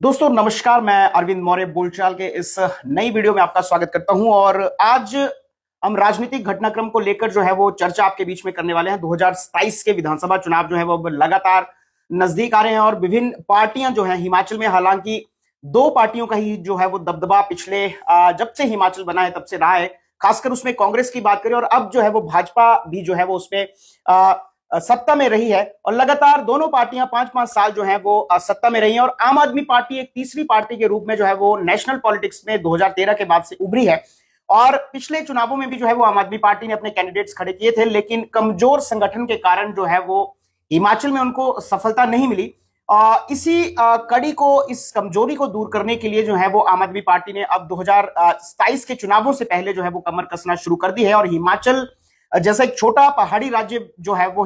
दोस्तों नमस्कार। मैं अरविंद मौर्य बोलचाल के इस नई वीडियो में आपका स्वागत करता हूं और आज हम राजनीतिक घटनाक्रम को लेकर जो है वो चर्चा आपके बीच में करने वाले हैं। 2027 के विधानसभा चुनाव जो है वो लगातार नजदीक आ रहे हैं और विभिन्न पार्टियां जो हैं हिमाचल में, हालांकि दो पार्टियों का ही जो है वो दबदबा पिछले जब से हिमाचल बना है तब से रहा है। खासकर उसमें कांग्रेस की बात करें और अब जो है वो भाजपा भी जो है वो उसमें सत्ता में रही है और लगातार दोनों पार्टियां 5-5 साल जो है वो सत्ता में रही हैं और आम आदमी पार्टी एक तीसरी पार्टी के रूप में जो है वो नेशनल पॉलिटिक्स में 2013 के बाद से उभरी है। और पिछले चुनावों में भी जो है वो आम आदमी पार्टी ने अपने कैंडिडेट्स खड़े किए थे, लेकिन कमजोर संगठन के कारण जो है वो हिमाचल में उनको सफलता नहीं मिली। इसी कड़ी को, इस कमजोरी को दूर करने के लिए जो है वो आम आदमी पार्टी ने अब 2027 के चुनावों से पहले जो है वो कमर कसना शुरू कर दी है और हिमाचल जैसा एक छोटा पहाड़ी राज्य जो है वो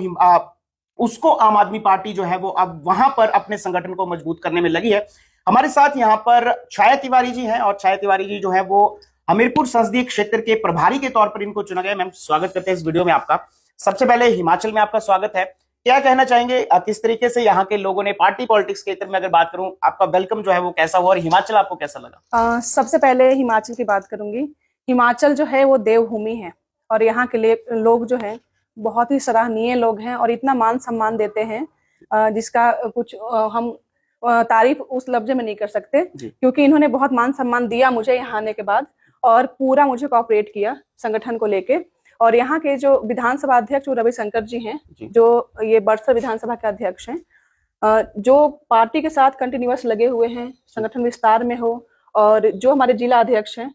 उसको आम आदमी पार्टी जो है वो अब वहां पर अपने संगठन को मजबूत करने में लगी है। हमारे साथ यहाँ पर छाया तिवारी जी हैं और छाया तिवारी जी जो है वो हमीरपुर संसदीय क्षेत्र के प्रभारी के तौर पर इनको चुना गया। मैम, स्वागत करते हैं इस वीडियो में आपका। सबसे पहले हिमाचल में आपका स्वागत है। क्या कहना चाहेंगे, किस तरीके से यहाँ के लोगों ने पार्टी पॉलिटिक्स के क्षेत्र में अगर बात करूं, आपका वेलकम जो है वो कैसा हुआ और हिमाचल आपको कैसा लगा? सबसे पहले हिमाचल की बात करूंगी। हिमाचल जो है वो देवभूमि है और यहाँ के लिए लोग जो हैं बहुत ही सराहनीय लोग हैं और इतना मान सम्मान देते हैं जिसका कुछ हम तारीफ उस लफ्ज में नहीं कर सकते, क्योंकि इन्होंने बहुत मान सम्मान दिया मुझे यहाँ आने के बाद और पूरा मुझे कोऑपरेट किया संगठन को लेके। और यहाँ के जो विधानसभा अध्यक्ष रविशंकर जी हैं, जो ये बड़सर विधानसभा के अध्यक्ष हैं, जो पार्टी के साथ कंटिन्यूअस लगे हुए हैं, संगठन विस्तार में हो, और जो हमारे जिला अध्यक्ष हैं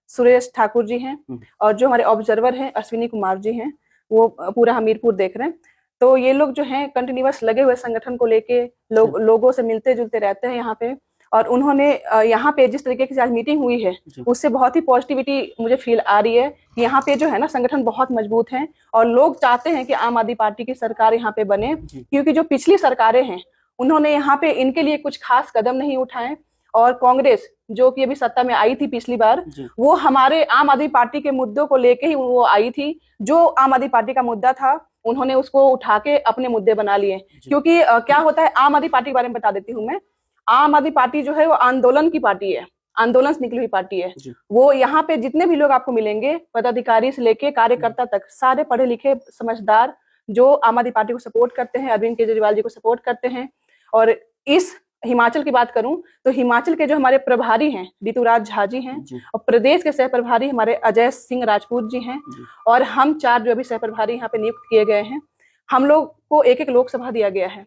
सुरेश ठाकुर जी हैं और जो हमारे ऑब्जर्वर हैं अश्विनी कुमार जी हैं, वो पूरा हमीरपुर देख रहे हैं। तो ये लोग जो हैं कंटिन्यूअस लगे हुए संगठन को लेके, लोगों से मिलते जुलते रहते हैं यहाँ पे। और उन्होंने यहाँ पे जिस तरीके की आज मीटिंग हुई है उससे बहुत ही पॉजिटिविटी मुझे फील आ रही है कि यहाँ पे जो है ना संगठन बहुत मजबूत है और लोग चाहते हैं कि आम आदमी पार्टी की सरकार यहाँ पे बने, क्योंकि जो पिछली सरकारें हैं उन्होंने यहाँ पे इनके लिए कुछ खास कदम नहीं उठाए। और कांग्रेस जो कि अभी सत्ता में आई थी पिछली बार, वो हमारे आम आदमी पार्टी के मुद्दों को लेके ही वो आई थी। जो आम आदमी पार्टी का मुद्दा था उन्होंने उसको उठा के अपने मुद्दे बना लिए, क्योंकि क्या होता है, आम आदमी पार्टी के बारे में बता देती हूँ मैं। आम आदमी पार्टी जो है वो आंदोलन की पार्टी है, आंदोलन से निकली हुई पार्टी है। वो यहाँ पे जितने भी लोग आपको मिलेंगे, पदाधिकारी से लेके कार्यकर्ता तक, सारे पढ़े लिखे समझदार जो आम आदमी पार्टी को सपोर्ट करते हैं, अरविंद केजरीवाल जी को सपोर्ट करते हैं। और इस हिमाचल की बात करूं तो हिमाचल के जो हमारे प्रभारी हैं ऋतुराज झा जी हैं और प्रदेश के सह प्रभारी हमारे अजय सिंह राजपूत जी हैं और हम 4 जो अभी सह प्रभारी यहाँ पे नियुक्त किए गए हैं। हम लोग को एक लोकसभा दिया गया है,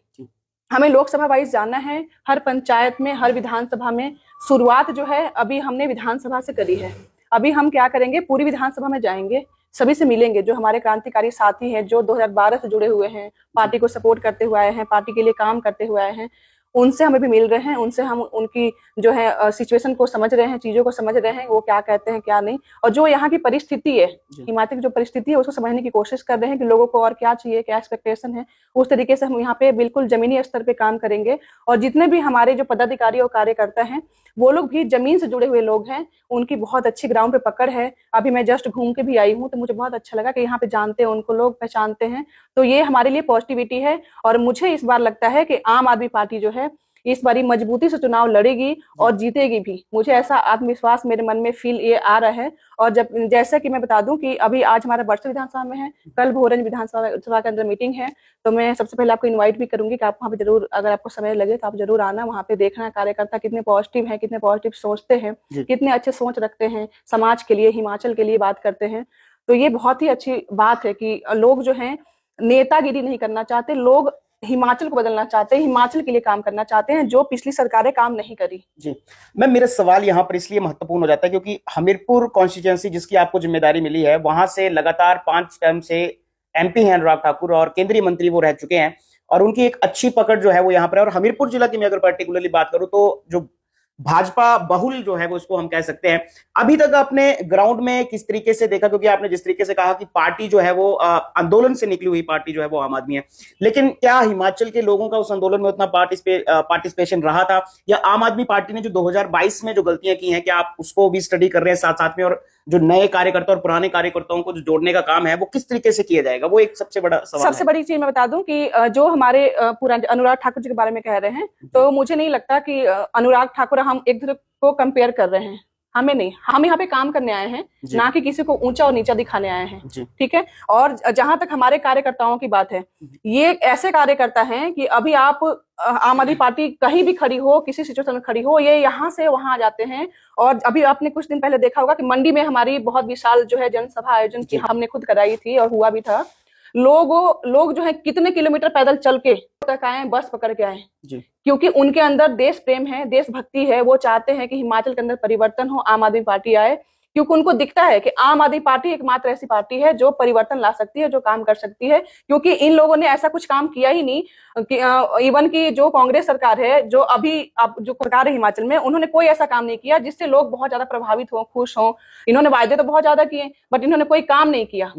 हमें लोकसभा वाइज जाना है। हर पंचायत में, हर विधानसभा में शुरुआत जो है अभी हमने विधानसभा से करी है। अभी हम क्या करेंगे, पूरी विधानसभा में जाएंगे, सभी से मिलेंगे जो हमारे क्रांतिकारी साथी हैं, जो 2012 से जुड़े हुए हैं, पार्टी को सपोर्ट करते हुए आए हैं, पार्टी के लिए काम करते हुए आए हैं। उनसे हमें भी मिल रहे हैं, उनसे हम उनकी जो है सिचुएशन को समझ रहे हैं, चीजों को समझ रहे हैं, वो क्या कहते हैं क्या नहीं, और जो यहाँ की परिस्थिति है, हिमाचल की जो परिस्थिति है उसको समझने की कोशिश कर रहे हैं कि लोगों को और क्या चाहिए, क्या एक्सपेक्टेशन है। उस तरीके से हम यहाँ पे बिल्कुल जमीनी स्तर पे काम करेंगे। और जितने भी हमारे जो पदाधिकारी और कार्यकर्ता हैं वो लोग भी जमीन से जुड़े हुए लोग हैं, उनकी बहुत अच्छी ग्राउंड पे पकड़ है। अभी मैं जस्ट घूम के भी आई हूँ तो मुझे बहुत अच्छा लगा कि यहाँ पे जानते हैं, उनको लोग पहचानते हैं। तो ये हमारे लिए पॉजिटिविटी है और मुझे इस बार लगता है कि आम आदमी पार्टी जो है इस बारी मजबूती से चुनाव लड़ेगी और जीतेगी भी। मुझे ऐसा आत्मविश्वास मेरे मन में फील ये आ रहा है। और जब जैसे कि मैं बता दूं कि अभी आज हमारा बड़सर विधानसभा में है, कल भोरंज विधानसभा के अंदर मीटिंग है, तो मैं सबसे पहले आपको इनवाइट भी करूंगी कि आप वहाँ पे जरूर, अगर आपको समय लगे तो आप जरूर आना, वहाँ पे देखना कार्यकर्ता कितने पॉजिटिव है, कितने पॉजिटिव सोचते हैं, कितने अच्छे सोच रखते हैं, समाज के लिए, हिमाचल के लिए बात करते हैं। तो ये बहुत ही अच्छी बात है कि लोग जो है नेतागिरी नहीं करना चाहते, लोग हिमाचल को बदलना चाहते हैं, हिमाचल के लिए काम करना चाहते हैं, जो पिछली सरकारें काम नहीं करी। जी मैम, मेरा सवाल यहाँ पर इसलिए महत्वपूर्ण हो जाता है क्योंकि हमीरपुर कॉन्स्टिट्यूएंसी जिसकी आपको जिम्मेदारी मिली है, वहां से लगातार 5 टर्म से एमपी हैं अनुराग ठाकुर और केंद्रीय मंत्री वो रह चुके हैं और उनकी एक अच्छी पकड़ जो है वो यहाँ पर है। और हमीरपुर जिला की मैं अगर पर्टिकुलरली बात करूं तो जो भाजपा बहुल जो है वो इसको हम कह सकते हैं। अभी तक आपने ग्राउंड में किस तरीके से देखा, क्योंकि आपने जिस तरीके से कहा कि पार्टी जो है वो आंदोलन से निकली हुई पार्टी जो है वो आम आदमी है, लेकिन क्या हिमाचल के लोगों का उस आंदोलन में उतना पार्टिसिपेशन रहा था, या आम आदमी पार्टी ने जो 2022 में जो गलतियां की हैं क्या आप उसको भी स्टडी कर रहे हैं साथ साथ में और जो नए कार्यकर्ता और पुराने कार्यकर्ताओं को जो जोड़ने का काम है वो किस तरीके से किया जाएगा, वो एक सबसे बड़ा सवाल सबसे है। बड़ी चीज मैं बता दूं कि जो हमारे पुराने अनुराग ठाकुर जी के बारे में कह रहे हैं, तो मुझे नहीं लगता कि अनुराग ठाकुर हम एक दूसरे को कंपेयर कर रहे हैं। हमें नहीं, हम यहाँ पे काम करने आए हैं, जी। ना कि किसी को ऊंचा और नीचा दिखाने आए हैं। जी। ठीक है। और जहां तक हमारे कार्यकर्ताओं की बात है, ये ऐसे कार्यकर्ता हैं कि अभी आप आम आदमी पार्टी कहीं भी खड़ी हो, किसी सिचुएशन में खड़ी हो, ये यहाँ से वहां आ जाते हैं। और अभी आपने कुछ दिन पहले देखा होगा कि मंडी में हमारी बहुत विशाल जो है जनसभा आयोजन की हमने खुद कराई थी और हुआ भी था। लोग जो है कितने किलोमीटर पैदल चल के तक आए, बस पकड़ के आए, क्योंकि उनके अंदर देश प्रेम है, देशभक्ति है। वो चाहते हैं कि हिमाचल के अंदर परिवर्तन हो, आम आदमी पार्टी आए, क्योंकि उनको दिखता है कि आम आदमी पार्टी एकमात्र ऐसी पार्टी है जो परिवर्तन ला सकती है, जो काम कर सकती है। क्योंकि इन लोगों ने ऐसा कुछ काम किया ही नहीं कि इवन की जो कांग्रेस सरकार है, जो अभी अब जो सरकार है हिमाचल में, उन्होंने कोई ऐसा काम नहीं किया जिससे लोग बहुत ज्यादा प्रभावित हो, खुश हो। इन्होंने वायदे तो बहुत ज्यादा किए, बट इन्होंने कोई काम नहीं किया।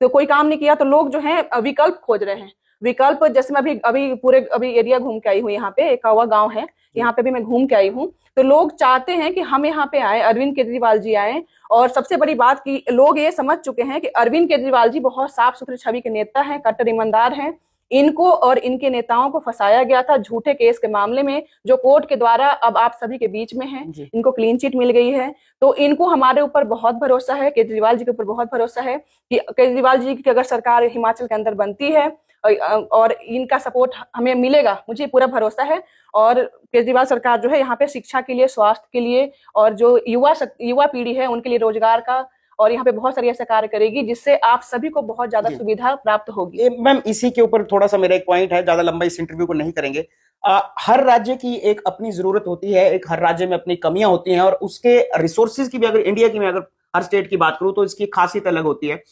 तो कोई काम नहीं किया तो लोग जो है विकल्प खोज रहे हैं। विकल्प, जैसे मैं अभी पूरे एरिया घूम के आई हूँ, यहाँ पे एक कौवा गांव है, यहाँ पे भी मैं घूम के आई हूँ। तो लोग चाहते हैं कि हम यहाँ पे आए, अरविंद केजरीवाल जी आए। और सबसे बड़ी बात कि लोग ये समझ चुके हैं कि अरविंद केजरीवाल जी बहुत साफ सुथरी छवि के नेता हैं, कट्टर ईमानदार हैं। इनको और इनके नेताओं को फंसाया गया था झूठे केस के मामले में, जो कोर्ट के द्वारा अब आप सभी के बीच में है। इनको क्लीन चिट मिल गई है। तो इनको हमारे ऊपर बहुत भरोसा है, केजरीवाल जी के ऊपर बहुत भरोसा है कि केजरीवाल जी की अगर सरकार हिमाचल के अंदर बनती है और इनका सपोर्ट हमें मिलेगा, मुझे पूरा भरोसा है। और केजरीवाल सरकार जो है यहाँ पे शिक्षा के लिए, स्वास्थ्य के लिए, और जो युवा पीढ़ी है उनके लिए रोजगार का, और यहाँ पे बहुत सारी ऐसे कार्य करेगी जिससे आप सभी को बहुत ज्यादा सुविधा प्राप्त होगी। मैम, इसी के ऊपर थोड़ा सा मेरा एक पॉइंट है, ज्यादा लंबा इस इंटरव्यू को नहीं करेंगे। हर राज्य की एक अपनी जरूरत होती है, एक हर राज्य में अपनी कमियां होती हैं, और उसके रिसोर्सेज की भी, अगर इंडिया की मैं अगर हर स्टेट की बात करूं तो इसकी खासियत अलग होती है।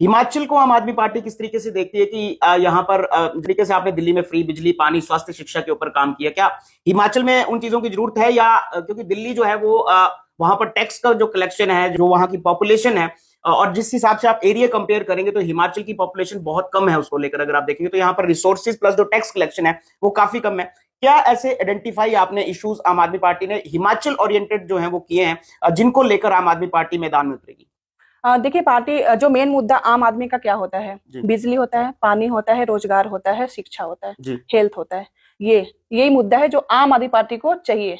हिमाचल को आम आदमी पार्टी किस तरीके से देखती है कि यहाँ पर जिस तरीके से आपने दिल्ली में फ्री बिजली, पानी, स्वास्थ्य, शिक्षा के ऊपर काम किया, क्या हिमाचल में उन चीजों की जरूरत है? या क्योंकि दिल्ली जो है वो वहां पर टैक्स का जो कलेक्शन है, जो वहां की पॉपुलेशन है, और जिस हिसाब से आप एरिया कंपेयर करेंगे तो हिमाचल की पॉपुलेशन बहुत कम है, उसको लेकर अगर आप देखेंगे तो यहाँ पर रिसोर्सेज प्लस जो टैक्स कलेक्शन है वो काफी कम है। क्या ऐसे आइडेंटिफाई आपने इश्यूज आम आदमी पार्टी ने हिमाचल ओरिएंटेड जो है वो किए हैं, जिनको लेकर आम आदमी पार्टी मैदान में उतरेगी? देखिए, पार्टी जो मेन मुद्दा आम आदमी का क्या होता है, बिजली होता है, पानी होता है, रोजगार होता है, शिक्षा होता है, हेल्थ होता है। यही मुद्दा है जो आम आदमी पार्टी को चाहिए,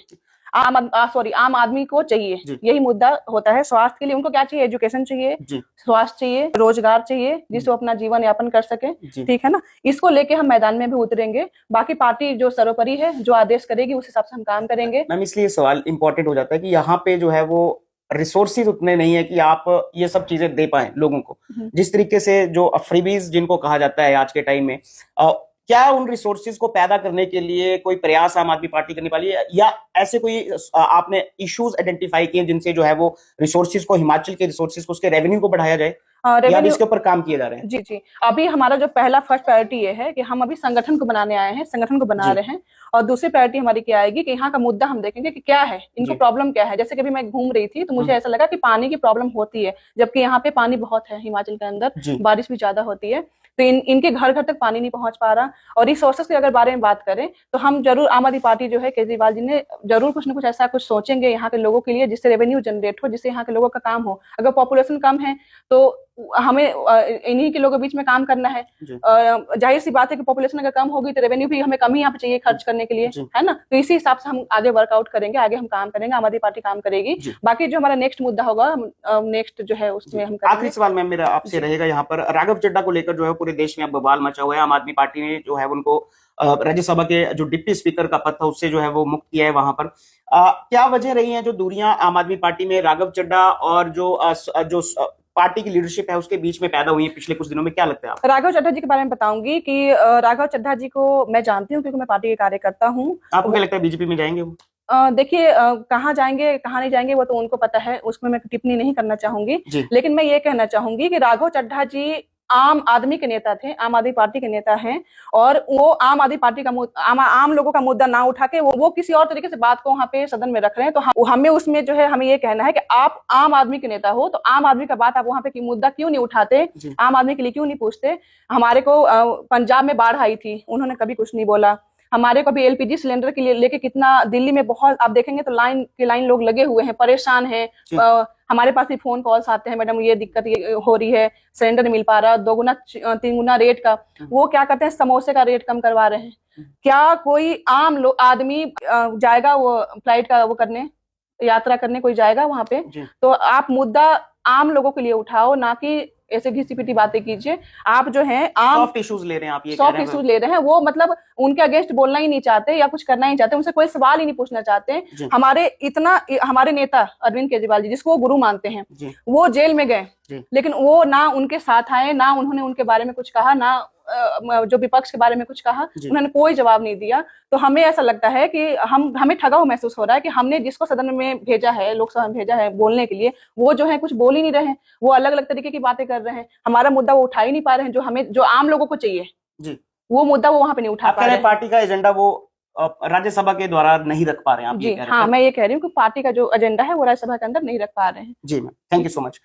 आम आदमी को चाहिए। यही मुद्दा होता है। स्वास्थ्य के लिए उनको क्या चाहिए? एजुकेशन चाहिए, स्वास्थ्य चाहिए, रोजगार चाहिए, जिससे वो अपना जीवन यापन कर सके। ठीक है ना? इसको लेके हम मैदान में भी उतरेंगे। बाकी पार्टी जो सर्वोपरि है, जो आदेश करेगी उस हिसाब से हम काम करेंगे। मैम, इसलिए सवाल इंपॉर्टेंट हो जाता है कि यहाँ पे जो है वो रिसोर्सेज उतने नहीं है कि आप ये सब चीजें दे पाए लोगों को। जिस तरीके से जो फ्रीबीज जिनको कहा जाता है आज के टाइम में, क्या उन रिसोर्सेज को पैदा करने के लिए कोई प्रयास आम आदमी पार्टी करने वाली है, या ऐसे कोई आपने इश्यूज आइडेंटिफाई किए जिनसे जो है वो रिसोर्सेज को, हिमाचल के रिसोर्सेज को, उसके रेवेन्यू को बढ़ाया जाए, या भी इसके ऊपर काम किए जा रहे हैं? जी, अभी हमारा जो पहला फर्स्ट प्रायोरिटी ये है कि हम अभी संगठन को बनाने आए हैं, संगठन को बना रहे हैं। और दूसरी प्रायोरिटी हमारी क्या आएगी कि यहाँ का मुद्दा हम देखेंगे कि क्या है, इनको प्रॉब्लम क्या है। जैसे कि अभी मैं घूम रही थी तो मुझे ऐसा लगा कि पानी की प्रॉब्लम होती है, जबकि यहाँ पे पानी बहुत है हिमाचल के अंदर, बारिश भी ज्यादा होती है। तो इनके घर घर तक पानी नहीं पहुंच पा रहा। और रिसोर्सेज के अगर बारे में बात करें तो हम जरूर, आम आदमी पार्टी जो है, केजरीवाल जी ने जरूर कुछ ना कुछ ऐसा कुछ सोचेंगे यहाँ के लोगों के लिए, जिससे रेवेन्यू जनरेट हो, जिससे यहाँ के लोगों का काम हो। अगर पॉपुलेशन कम है तो हमें इन्हीं के लोगों के बीच में काम करना है। जाहिर सी बात है कि पॉपुलेशन अगर कम होगी तो रेवेन्यू भी हमें कम ही यहाँ पे चाहिए खर्च करने के लिए, है ना? तो इसी हिसाब से हम आगे वर्कआउट करेंगे, आगे हम काम करेंगे, आम आदमी पार्टी काम करेगी। बाकी जो हमारा नेक्स्ट मुद्दा होगा, नेक्स्ट जो है उसमें हम आखिरी सवाल मैम मेरा आपसे रहेगा, यहाँ पर राघव चड्ढा को लेकर जो है पूरे देश में अब बवाल मचा हुआ है। आम आदमी पार्टी ने जो है उनको राज्यसभा के जो डिप्टी स्पीकर का पद था उससे जो है वो मुक्त किया है। वहां पर क्या वजह रही है जो दूरियां आम आदमी पार्टी में राघव चड्ढा और जो पार्टी की लीडरशिप है उसके बीच में पैदा हुई है पिछले कुछ दिनों में? क्या लगता है आपको? राघव चड्ढा जी के बारे में बताऊंगी कि राघव चड्ढा जी को मैं जानती हूँ क्योंकि मैं पार्टी के कार्यकर्ता हूँ। आपको क्या लगता है बीजेपी में जाएंगे वो? देखिए, कहाँ जाएंगे कहाँ नहीं जाएंगे वो तो उनको पता है, उसमें मैं टिप्पणी नहीं करना चाहूंगी। लेकिन मैं ये कहना चाहूंगी कि राघव चड्ढा जी आम आदमी के नेता थे, आम आदमी पार्टी के नेता हैं। और वो आम आदमी पार्टी का आम लोगों का मुद्दा ना उठा के वो किसी और तरीके से बात को वहाँ पे सदन में रख रहे हैं। तो हमें उसमें जो है, हमें ये कहना है कि आप आम आदमी के नेता हो तो आम आदमी का बात आप वहाँ पे मुद्दा क्यों नहीं उठाते, आम आदमी के लिए क्यों नहीं पूछते? हमारे को पंजाब में बाढ़ आई थी, उन्होंने कभी कुछ नहीं बोला। हमारे को भी एलपीजी सिलेंडर के लिए लेके कितना दिल्ली में बहुत आप देखेंगे तो लाइन लोग लगे हुए हैं, परेशान हैं। हमारे पास भी फोन कॉल्स आते हैं, मैडम ये दिक्कत ये हो रही है, सिलेंडर नहीं मिल पा रहा, 2 गुना 3 गुना रेट का। वो क्या करते हैं, समोसे का रेट कम करवा रहे हैं। क्या कोई आम आदमी जाएगा वो फ्लाइट का वो करने, यात्रा करने कोई जाएगा वहां पे? तो आप मुद्दा आम लोगों के लिए उठाओ, ना कि ऐसे घिसी पिटी बातें कीजिए। आप जो है आम सॉफ्ट इश्यूज ले रहे हैं, आप ये सॉफ्ट इश्यूज ले रहे हैं। वो मतलब उनके अगेंस्ट बोलना ही नहीं चाहते या कुछ करना ही चाहते, उनसे कोई सवाल ही नहीं पूछना चाहते। हमारे नेता अरविंद केजरीवाल जी, जिसको वो गुरु मानते हैं, वो जेल में गए, लेकिन वो ना उनके साथ आए, ना उन्होंने उनके बारे में कुछ कहा, ना जो विपक्ष के बारे में कुछ कहा, उन्होंने कोई जवाब नहीं दिया। तो हमें ऐसा लगता है कि हमें ठगा हुआ महसूस हो रहा है कि हमने जिसको सदन में भेजा है, लोकसभा में भेजा है बोलने के लिए, वो जो है कुछ बोल ही नहीं रहे हैं। वो अलग अलग तरीके की बातें कर रहे हैं, हमारा मुद्दा वो उठा ही नहीं पा रहे हैं, जो आम लोगों को चाहिए वो मुद्दा वो वहां पे नहीं उठा पा रहे हैं। पार्टी का एजेंडा वो राज्यसभा के द्वारा नहीं रख पा रहे हैं, आप ये कह रहे हैं? हाँ, मैं ये कह रही हूँ कि पार्टी का जो एजेंडा है वो राज्यसभा के अंदर नहीं रख पा रहे हैं। जी ma'am, thank you so much.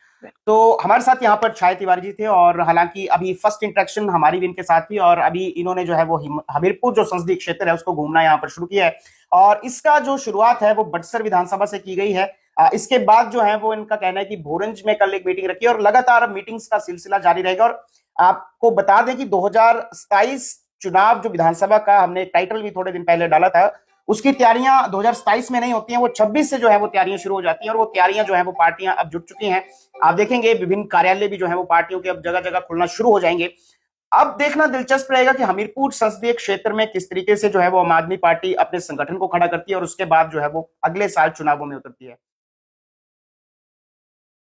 तो हमारे साथ यहाँ पर छाया तिवारी जी थे, और हालांकि अभी फर्स्ट इंटरेक्शन हमारी भी इनके साथ थी, और अभी इन्होंने जो है वो हमीरपुर जो संसदीय क्षेत्र है उसको घूमना यहाँ पर शुरू किया है, और इसका जो शुरुआत है वो बड़सर विधानसभा से की गई है। इसके बाद जो है वो इनका कहना है कि भोरंज में कल एक मीटिंग रखी है, और लगातार अब मीटिंग्स का सिलसिला जारी रहेगा। और आपको बता दें कि 2027 चुनाव जो विधानसभा का, हमने टाइटल भी थोड़े दिन पहले डाला था, उसकी तैयारियां 2027 में नहीं होती हैं, वो 26 से जो है वो तैयारियां शुरू हो जाती हैं, और वो तैयारियां जो है वो पार्टियां अब जुट चुकी हैं। आप देखेंगे विभिन्न कार्यालय भी जो है वो पार्टियों के अब जगह जगह खुलना शुरू हो जाएंगे। अब देखना दिलचस्प रहेगा कि हमीरपुर संसदीय क्षेत्र में किस तरीके से जो है वो आम आदमी पार्टी अपने संगठन को खड़ा करती है, और उसके बाद जो है वो अगले साल चुनावों में उतरती है।